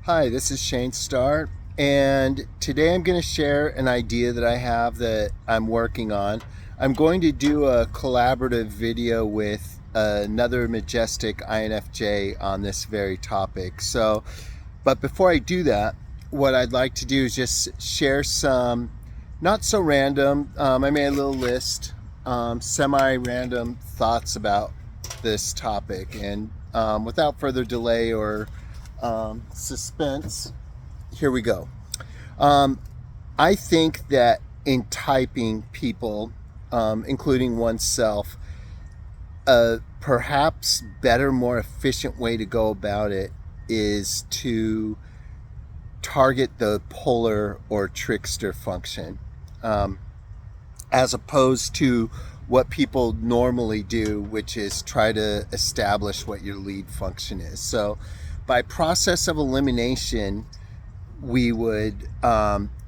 Hi, this is Shane Starr, and today I'm going to share an idea that I have that I'm working on. I'm going to do a collaborative video with another majestic INFJ on this very topic. But before I do that, what I'd like to do is just share some not so random, I made a little list, semi-random thoughts about this topic. And without further delay or suspense, here we go. Um, I think that in typing, people, including oneself, a perhaps better, more efficient way to go about it is to target the polar or trickster function, um, as opposed to what people normally do, which is try to establish what your lead function is. So, by process of elimination, we would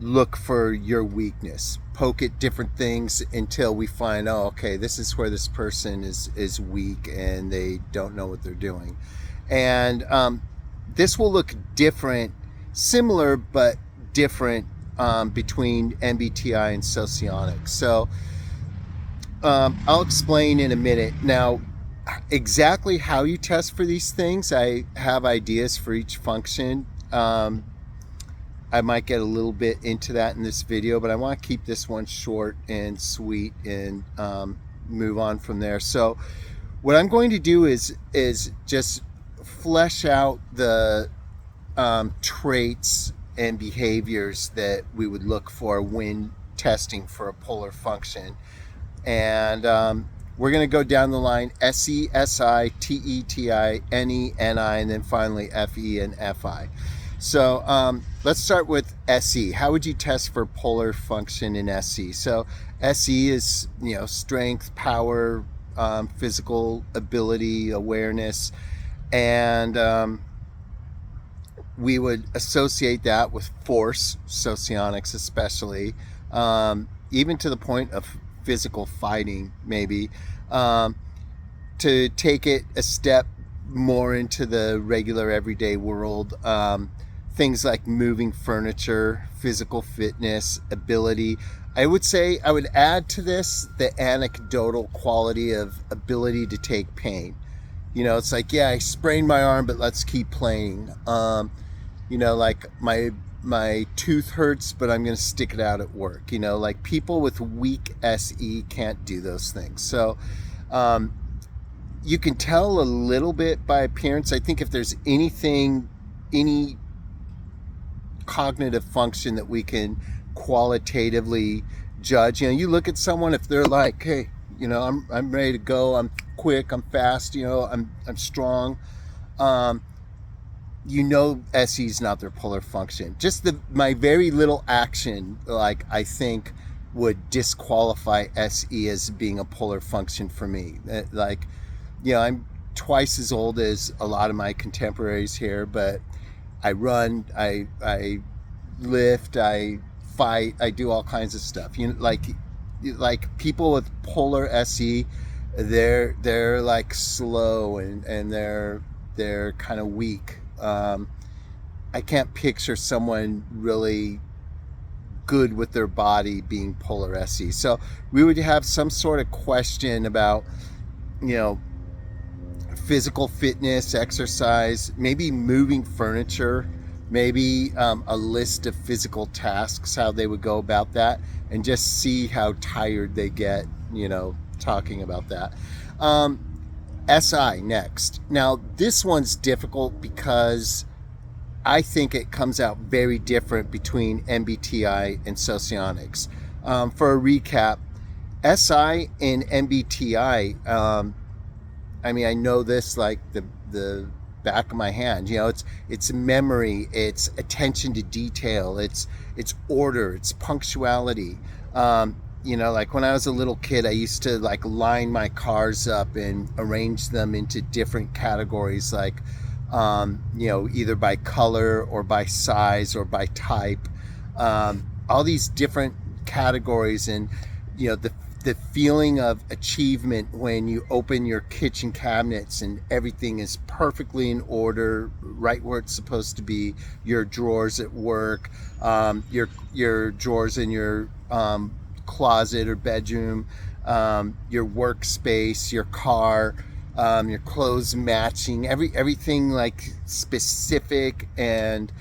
look for your weakness, poke at different things until we find, oh, okay, this is where this person is weak and they don't know what they're doing. And this will look different, similar but different between MBTI and socionics. So I'll explain in a minute. Now, exactly how you test for these things, I have ideas for each function. I might get a little bit into that in this video, but I want to keep this one short and sweet and move on from there. So what I'm going to do is just flesh out the traits and behaviors that we would look for when testing for a polar function. And we're going to go down the line: SE, SI, TE, TI, NE, NI, and then finally FE and FI. So let's start with SE. How would you test for polar function in SE? So SE is, strength, power, physical ability, awareness, and we would associate that with force, socionics especially, even to the point of physical fighting, maybe. To take it a step more into the regular everyday world, things like moving furniture, physical fitness, ability. I would say I would add to this the anecdotal quality of ability to take pain. It's like, yeah, I sprained my arm, but let's keep playing. Like my tooth hurts, but I'm going to stick it out at work. Like people with weak SE can't do those things. So you can tell a little bit by appearance. I think if there's any cognitive function that we can qualitatively judge, you look at someone, if they're like, hey, I'm ready to go, I'm quick, I'm fast, I'm strong, SE is not their polar function. Just my very little action, like, I think would disqualify SE as being a polar function for me. I'm twice as old as a lot of my contemporaries here, but I run, I lift, I fight, I do all kinds of stuff. Like people with polar SE, they're like slow and they're kind of weak. I can't picture someone really good with their body being polar SE. So we would have some sort of question about, physical fitness, exercise, maybe moving furniture, maybe a list of physical tasks, how they would go about that, and just see how tired they get, talking about that. SI next. Now, this one's difficult because I think it comes out very different between MBTI and socionics. For a recap, SI and MBTI, I know this like the back of my hand. It's memory, it's attention to detail, it's order, it's punctuality. Like when I was a little kid, I used to like line my cars up and arrange them into different categories, like either by color or by size or by type. All these different categories, and the feeling of achievement when you open your kitchen cabinets and everything is perfectly in order, right where it's supposed to be. Your drawers at work, your drawers in your closet or bedroom, your workspace, your car, your clothes matching, everything like specific and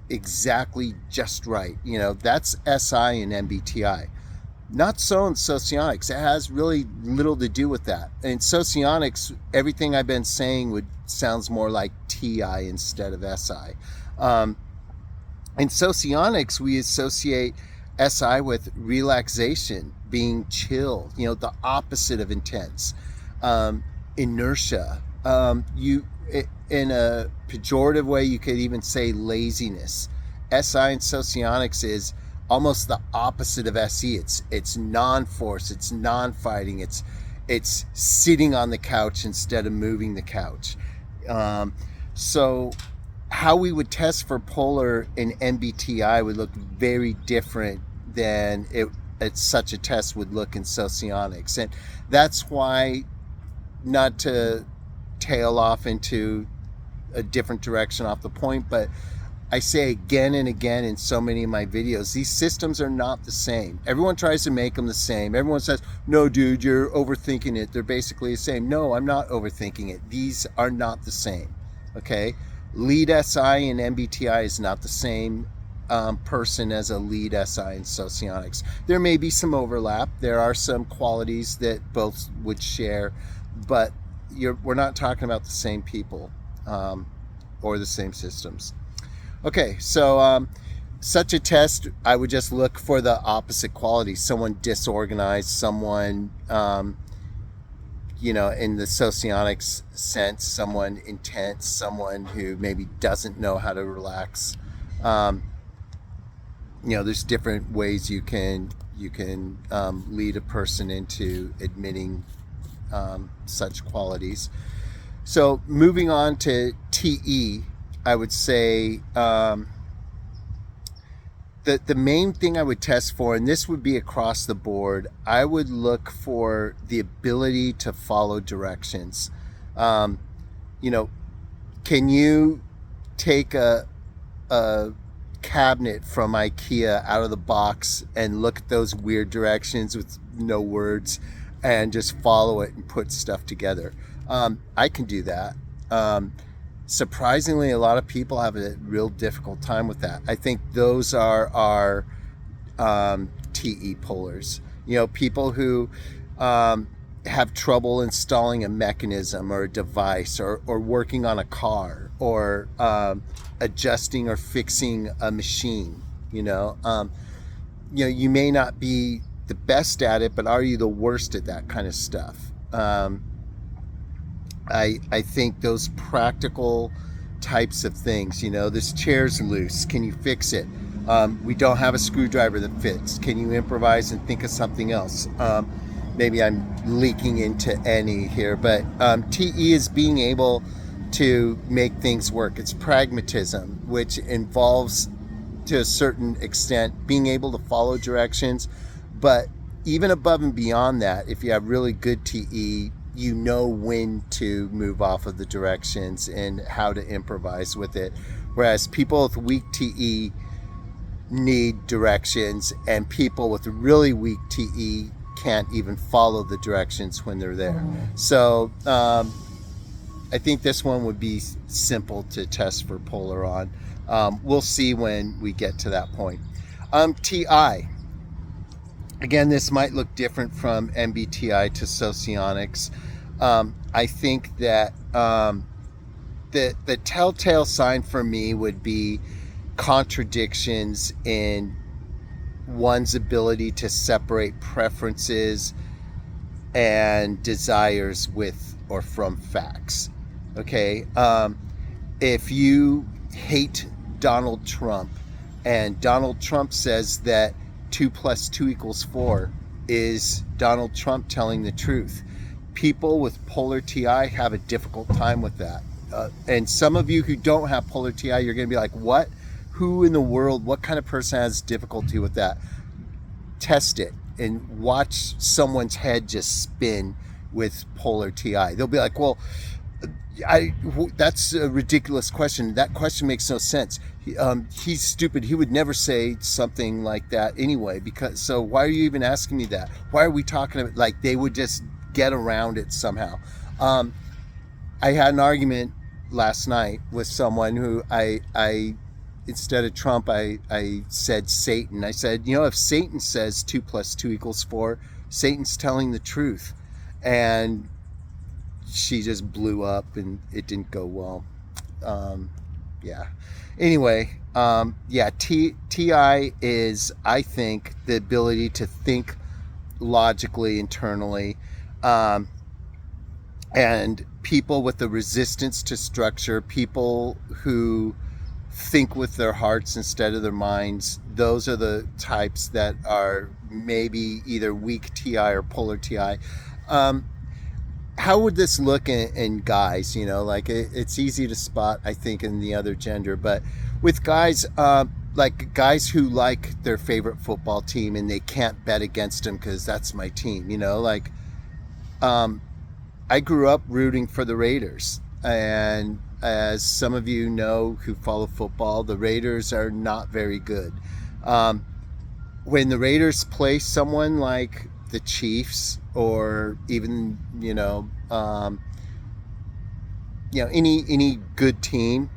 exactly just right. That's SI and MBTI. Not so in socionics. It has really little to do with that. In socionics, everything I've been saying sounds more like TI instead of SI. In socionics, we associate SI with relaxation, being chill, the opposite of intense. Inertia. In a pejorative way, you could even say laziness. SI in socionics is almost the opposite of SE. It's non-force, it's non-fighting, it's sitting on the couch instead of moving the couch. So how we would test for polar in MBTI would look very different than such a test would look in socionics. And that's why, not to tail off into a different direction off the point, but I say again and again in so many of my videos, these systems are not the same. Everyone tries to make them the same. Everyone says, no, dude, you're overthinking it. They're basically the same. No, I'm not overthinking it. These are not the same, okay? Lead SI and MBTI is not the same person as a lead SI in socionics. There may be some overlap. There are some qualities that both would share, but we're not talking about the same people or the same systems. Okay, so such a test, I would just look for the opposite qualities. Someone disorganized, someone, in the socionics sense, someone intense, someone who maybe doesn't know how to relax. There's different ways you can lead a person into admitting such qualities. So moving on to TE, I would say that the main thing I would test for, and this would be across the board, I would look for the ability to follow directions. Can you take a cabinet from IKEA out of the box and look at those weird directions with no words and just follow it and put stuff together? I can do that. Surprisingly, a lot of people have a real difficult time with that. I think those are our TE polars. People who have trouble installing a mechanism or a device or working on a car or adjusting or fixing a machine. You may not be the best at it, but are you the worst at that kind of stuff? I think those practical types of things, this chair's loose. Can you fix it? We don't have a screwdriver that fits. Can you improvise and think of something else? Maybe I'm leaking into any here, but TE is being able to make things work. It's pragmatism, which involves, to a certain extent, being able to follow directions. But even above and beyond that, if you have really good TE, you know when to move off of the directions and how to improvise with it. Whereas people with weak TE need directions, and people with really weak TE can't even follow the directions when they're there. So I think this one would be simple to test for polar on. We'll see when we get to that point. TI. Again, this might look different from MBTI to socionics. I think that the telltale sign for me would be contradictions in one's ability to separate preferences and desires with or from facts. Okay? If you hate Donald Trump and Donald Trump says that 2 + 2 = 4, is Donald Trump telling the truth? People with polar TI have a difficult time with that. And some of you who don't have polar TI, you're going to be like, what? Who in the world, what kind of person has difficulty with that? Test it. and watch someone's head just spin with polar TI. They'll be like, well, that's a ridiculous question. That question makes no sense. He's stupid. He would never say something like that anyway. So why are you even asking me that? Why are we talking about, like, they would just get around it somehow. I had an argument last night with someone who I instead of Trump, I said Satan. I said, if Satan says 2 + 2 = 4, Satan's telling the truth. And she just blew up and it didn't go well. Yeah. Anyway, TI is, I think, the ability to think logically internally. And people with a resistance to structure, people who think with their hearts instead of their minds, those are the types that are maybe either weak TI or polar TI. How would this look in guys? It's easy to spot, I think, in the other gender, but with guys, like guys who like their favorite football team and they can't bet against them because that's my team, I grew up rooting for the Raiders, and as some of you know who follow football, the Raiders are not very good. When the Raiders play someone like the Chiefs or even any good team,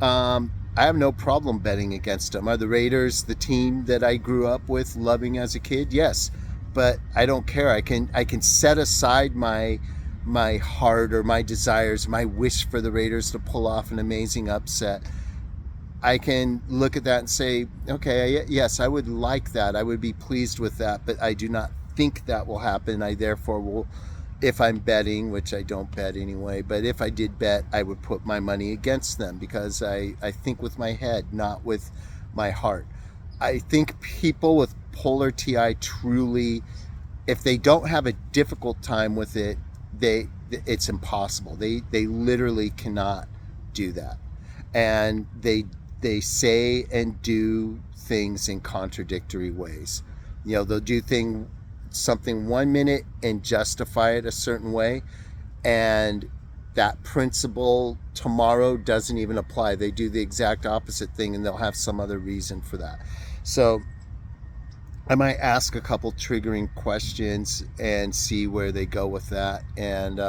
I have no problem betting against them. Are the Raiders the team that I grew up with loving as a kid? Yes, but I don't care. I can set aside my heart or my desires, my wish for the Raiders to pull off an amazing upset. I can look at that and say, okay, yes, I would like that. I would be pleased with that, but I do not think that will happen. I therefore will, if I'm betting, which I don't bet anyway, but if I did bet, I would put my money against them because I think with my head, not with my heart. I think people with polar TI truly, if they don't have a difficult time with it, it's impossible. They literally cannot do that. And they say and do things in contradictory ways. They'll do something 1 minute and justify it a certain way, and that principle tomorrow doesn't even apply. They do the exact opposite thing and they'll have some other reason for that. So I might ask a couple triggering questions and see where they go with that, and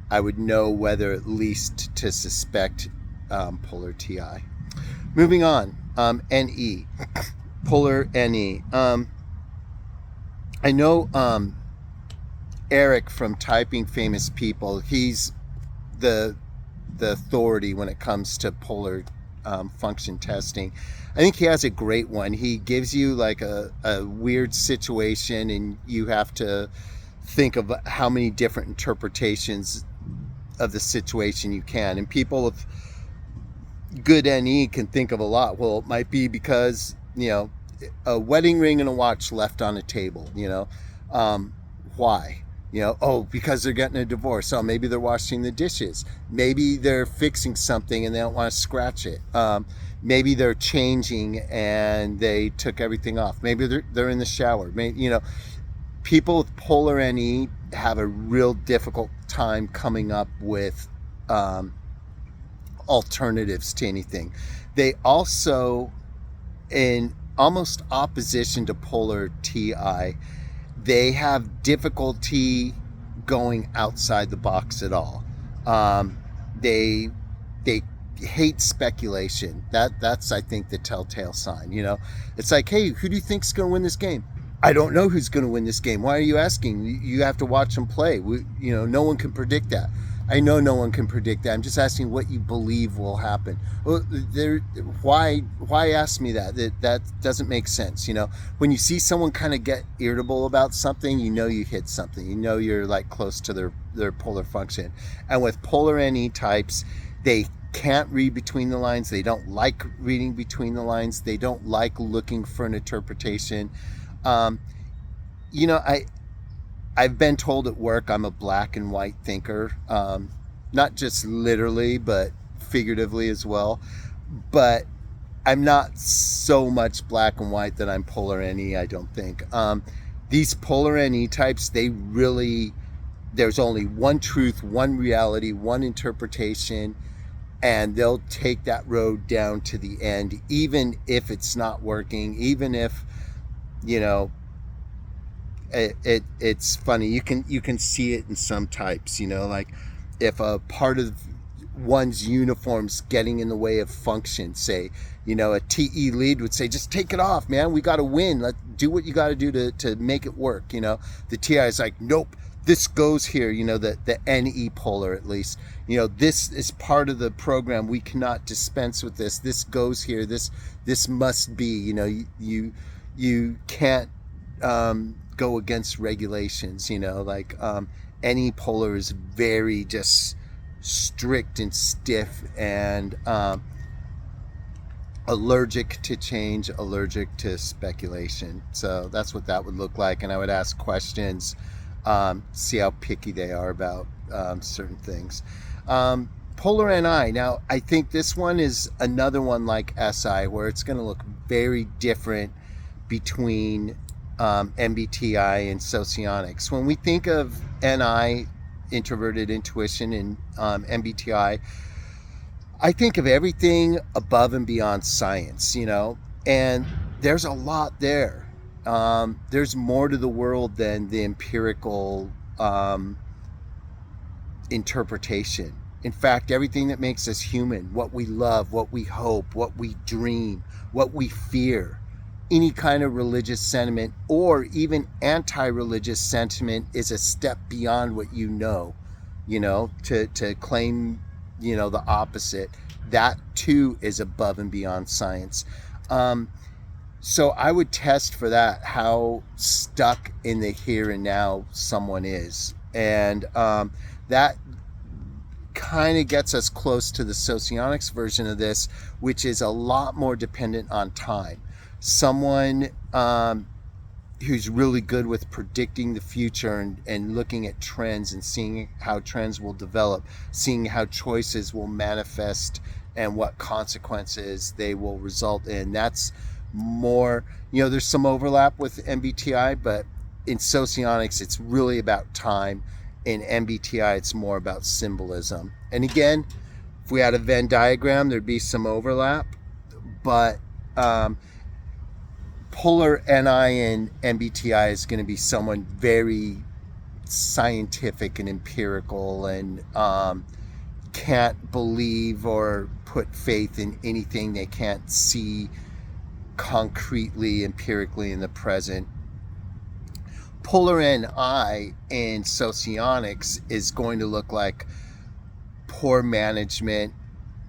I would know whether at least to suspect polar TI. Moving on, NE, polar NE. I know Eric from Typing Famous People. He's the authority when it comes to polar function testing. I think he has a great one. He gives you like a weird situation and you have to think of how many different interpretations of the situation you can. And people with good NE can think of a lot. Well, it might be because, a wedding ring and a watch left on a table, why? Because they're getting a divorce. Oh, maybe they're washing the dishes. Maybe they're fixing something and they don't want to scratch it. Maybe they're changing and they took everything off. Maybe they're in the shower. Maybe, people with polar NE have a real difficult time coming up with alternatives to anything. They also, in almost opposition to polar TI, they have difficulty going outside the box at all. They hate speculation. That's I think the telltale sign. It's like, hey, who do you think's going to win this game? I don't know who's going to win this game. Why are you asking? You have to watch them play. No one can predict that. I know no one can predict that. I'm just asking what you believe will happen. Well, why ask me that? That doesn't make sense. When you see someone kind of get irritable about something, you hit something. You're like close to their polar function. And with polar NE types, they can't read between the lines. They don't like reading between the lines. They don't like looking for an interpretation. I've been told at work I'm a black and white thinker, not just literally, but figuratively as well. But I'm not so much black and white that I'm polar NE, I don't think. These polar NE types, there's only one truth, one reality, one interpretation, and they'll take that road down to the end, even if it's not working, even if, you know, it's funny. You can see it in some types, like if a part of one's uniform's getting in the way of function, say, a TE lead would say, just take it off, man. We got to win. Let's do what you got to do to make it work. The TI is like, nope, this goes here. The NE polar, at least, this is part of the program. We cannot dispense with this. This goes here. This must be, you can't go against regulations, NE polar is very just strict and stiff and allergic to change, allergic to speculation. So that's what that would look like. And I would ask questions, see how picky they are about certain things. Polar NI. Now, I think this one is another one like SI, where it's going to look very different between MBTI and socionics. When we think of NI, introverted intuition, and MBTI, I think of everything above and beyond science, and there's a lot there. There's more to the world than the empirical interpretation. In fact, everything that makes us human, what we love, what we hope, what we dream, what we fear, any kind of religious sentiment or even anti-religious sentiment is a step beyond what to claim, the opposite. That too is above and beyond science. So I would test for that, how stuck in the here and now someone is. And that kind of gets us close to the socionics version of this, which is a lot more dependent on time. Someone who's really good with predicting the future and looking at trends and seeing how trends will develop, seeing how choices will manifest and what consequences they will result in. That's more, there's some overlap with MBTI, but in socionics, it's really about time. In MBTI, it's more about symbolism. And again, if we had a Venn diagram, there'd be some overlap, but Polar NI and MBTI is going to be someone very scientific and empirical and can't believe or put faith in anything they can't see concretely, empirically in the present. Polar NI in socionics is going to look like poor management,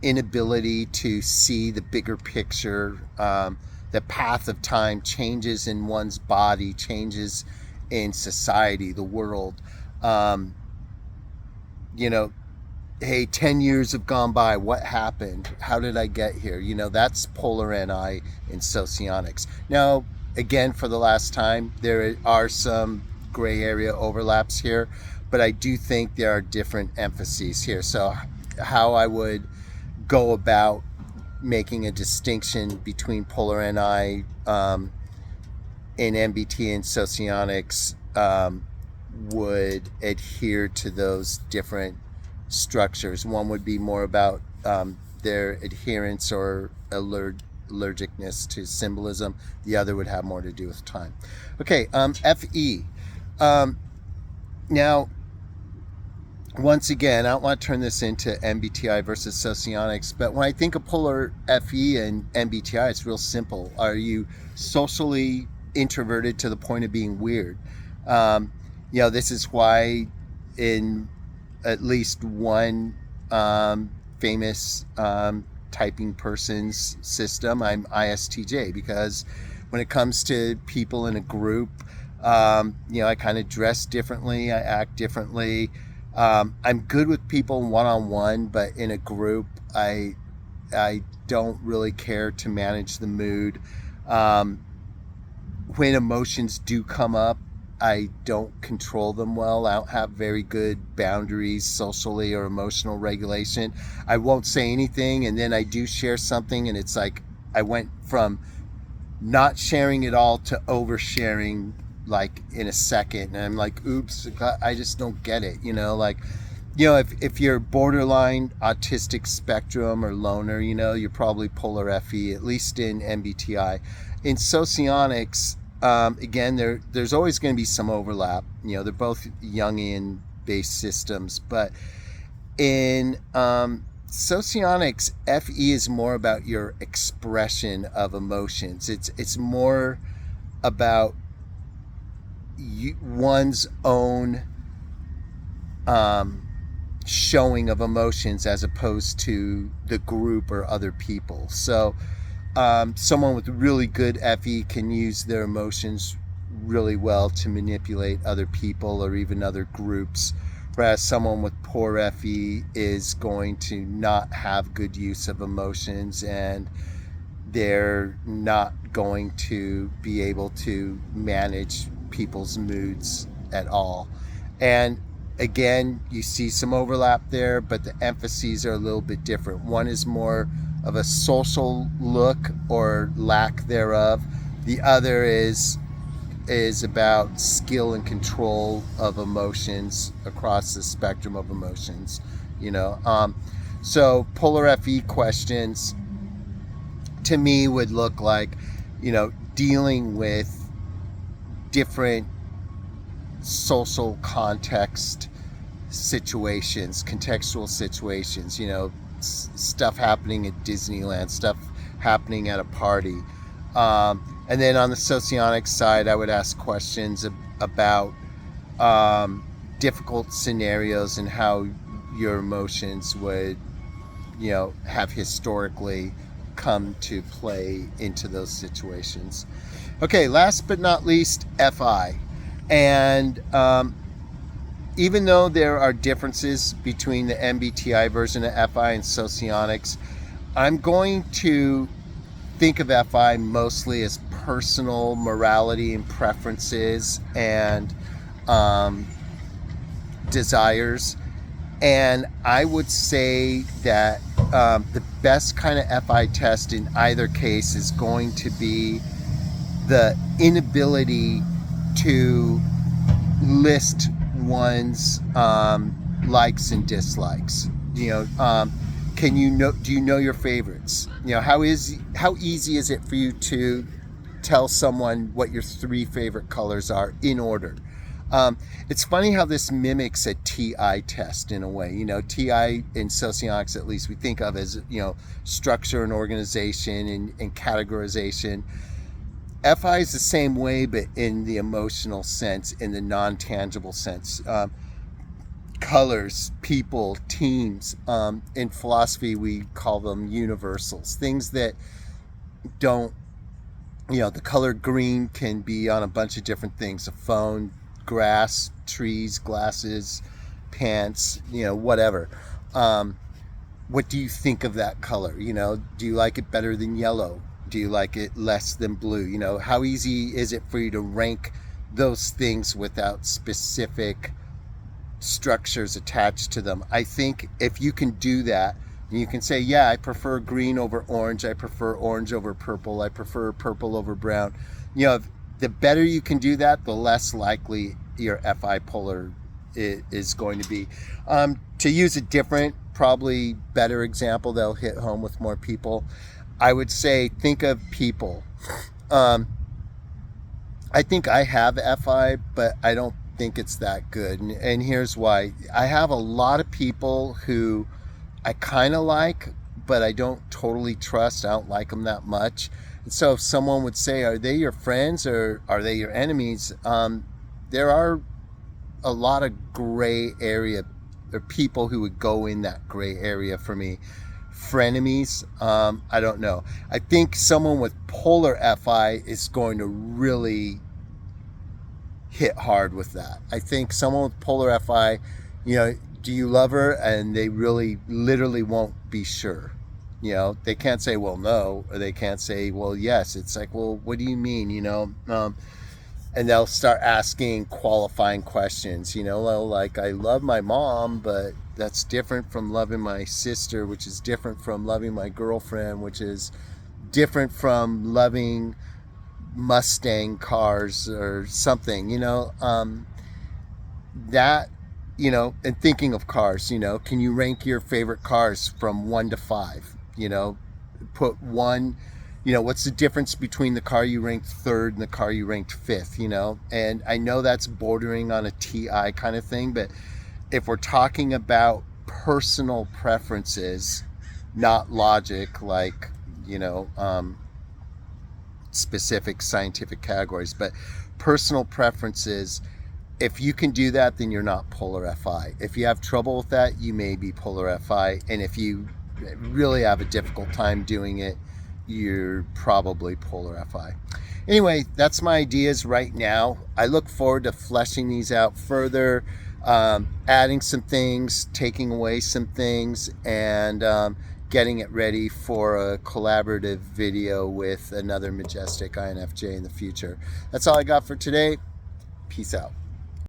inability to see the bigger picture, the path of time, changes in one's body, changes in society, the world. Hey, 10 years have gone by. What happened? How did I get here? That's Polar NI in socionics. Now, again, for the last time, there are some gray area overlaps here, but I do think there are different emphases here. So how I would go about making a distinction between Polar NI and MBT and socionics would adhere to those different structures. One would be more about their adherence or allergicness to symbolism. The other would have more to do with time. Okay, FE. Now, once again, I don't want to turn this into MBTI versus socionics, but when I think of Polar FE and MBTI, it's real simple. Are you socially introverted to the point of being weird? This is why in at least one famous typing person's system, I'm ISTJ, because when it comes to people in a group, I kind of dress differently, I act differently. I'm good with people one-on-one, but in a group, I don't really care to manage the mood. When emotions do come up, I don't control them well. I don't have very good boundaries socially or emotional regulation. I won't say anything, and then I do share something, and it's like I went from not sharing it all to oversharing like in a second, and I'm like, oops, I just don't get it, like, if you're borderline autistic spectrum or loner, you're probably polar FE, at least in MBTI. In socionics, again, there's always going to be some overlap. They're both Jungian based systems, but in socionics, FE is more about your expression of emotions. It's more about one's own showing of emotions as opposed to the group or other people. So someone with really good FE can use their emotions really well to manipulate other people or even other groups, whereas someone with poor FE is going to not have good use of emotions, and they're not going to be able to manage people's moods at all. And again, you see some overlap there, but the emphases are a little bit different. One is more of a social look or lack thereof. The other is about skill and control of emotions across the spectrum of emotions. So polar FE questions to me would look like, dealing with different social context situations, contextual situations, stuff happening at Disneyland, stuff happening at a party. And then on the socionic side, I would ask questions about difficult scenarios and how your emotions would, have historically come to play into those situations. Okay, last but not least, FI. And even though there are differences between the MBTI version of FI and socionics, I'm going to think of FI mostly as personal morality and preferences and desires. And I would say that the best kind of FI test in either case is going to be the inability to list one's likes and dislikes. Can you know? Do you know your favorites? How easy is it for you to tell someone what your 3 favorite colors are in order? It's funny how this mimics a TI test in a way. TI in socionics, at least, we think of as structure and organization and categorization. FI is the same way, but in the emotional sense, in the non-tangible sense. Colors, people, teams. In philosophy, we call them universals. Things that don't, the color green can be on a bunch of different things. A phone, grass, trees, glasses, pants, whatever. What do you think of that color? Do you like it better than yellow? Do you like it less than blue? How easy is it for you to rank those things without specific structures attached to them? I think if you can do that, and you can say, yeah, I prefer green over orange, I prefer orange over purple, I prefer purple over brown. The better you can do that, the less likely your FI polar is going to be. To use a different, probably better example that'll hit home with more people, I would say think of people. I think I have FI, but I don't think it's that good. And here's why. I have a lot of people who I kind of like, but I don't totally trust. I don't like them that much. And so if someone would say, are they your friends or are they your enemies? There are a lot of gray area, or people who would go in that gray area for me. Frenemies, I don't know. I think someone with polar FI is going to really hit hard with that. I think someone with polar FI, do you love her? And they really literally won't be sure. They can't say, well, no, or they can't say, well, yes. It's like, well, what do you mean? And they'll start asking qualifying questions, like, I love my mom, but that's different from loving my sister, which is different from loving my girlfriend, which is different from loving Mustang cars or something, that, and thinking of cars, can you rank your favorite cars from 1 to 5? Put one, what's the difference between the car you ranked third and the car you ranked fifth, And I know that's bordering on a TI kind of thing, but if we're talking about personal preferences, not logic, like, specific scientific categories, but personal preferences, if you can do that, then you're not PoLR FI. If you have trouble with that, you may be PoLR FI. And if you really have a difficult time doing it, you're probably PoLR FI. Anyway, that's my ideas right now. I look forward to fleshing these out further, adding some things, taking away some things, and getting it ready for a collaborative video with another Majestic INFJ in the future. That's all I got for today. Peace out.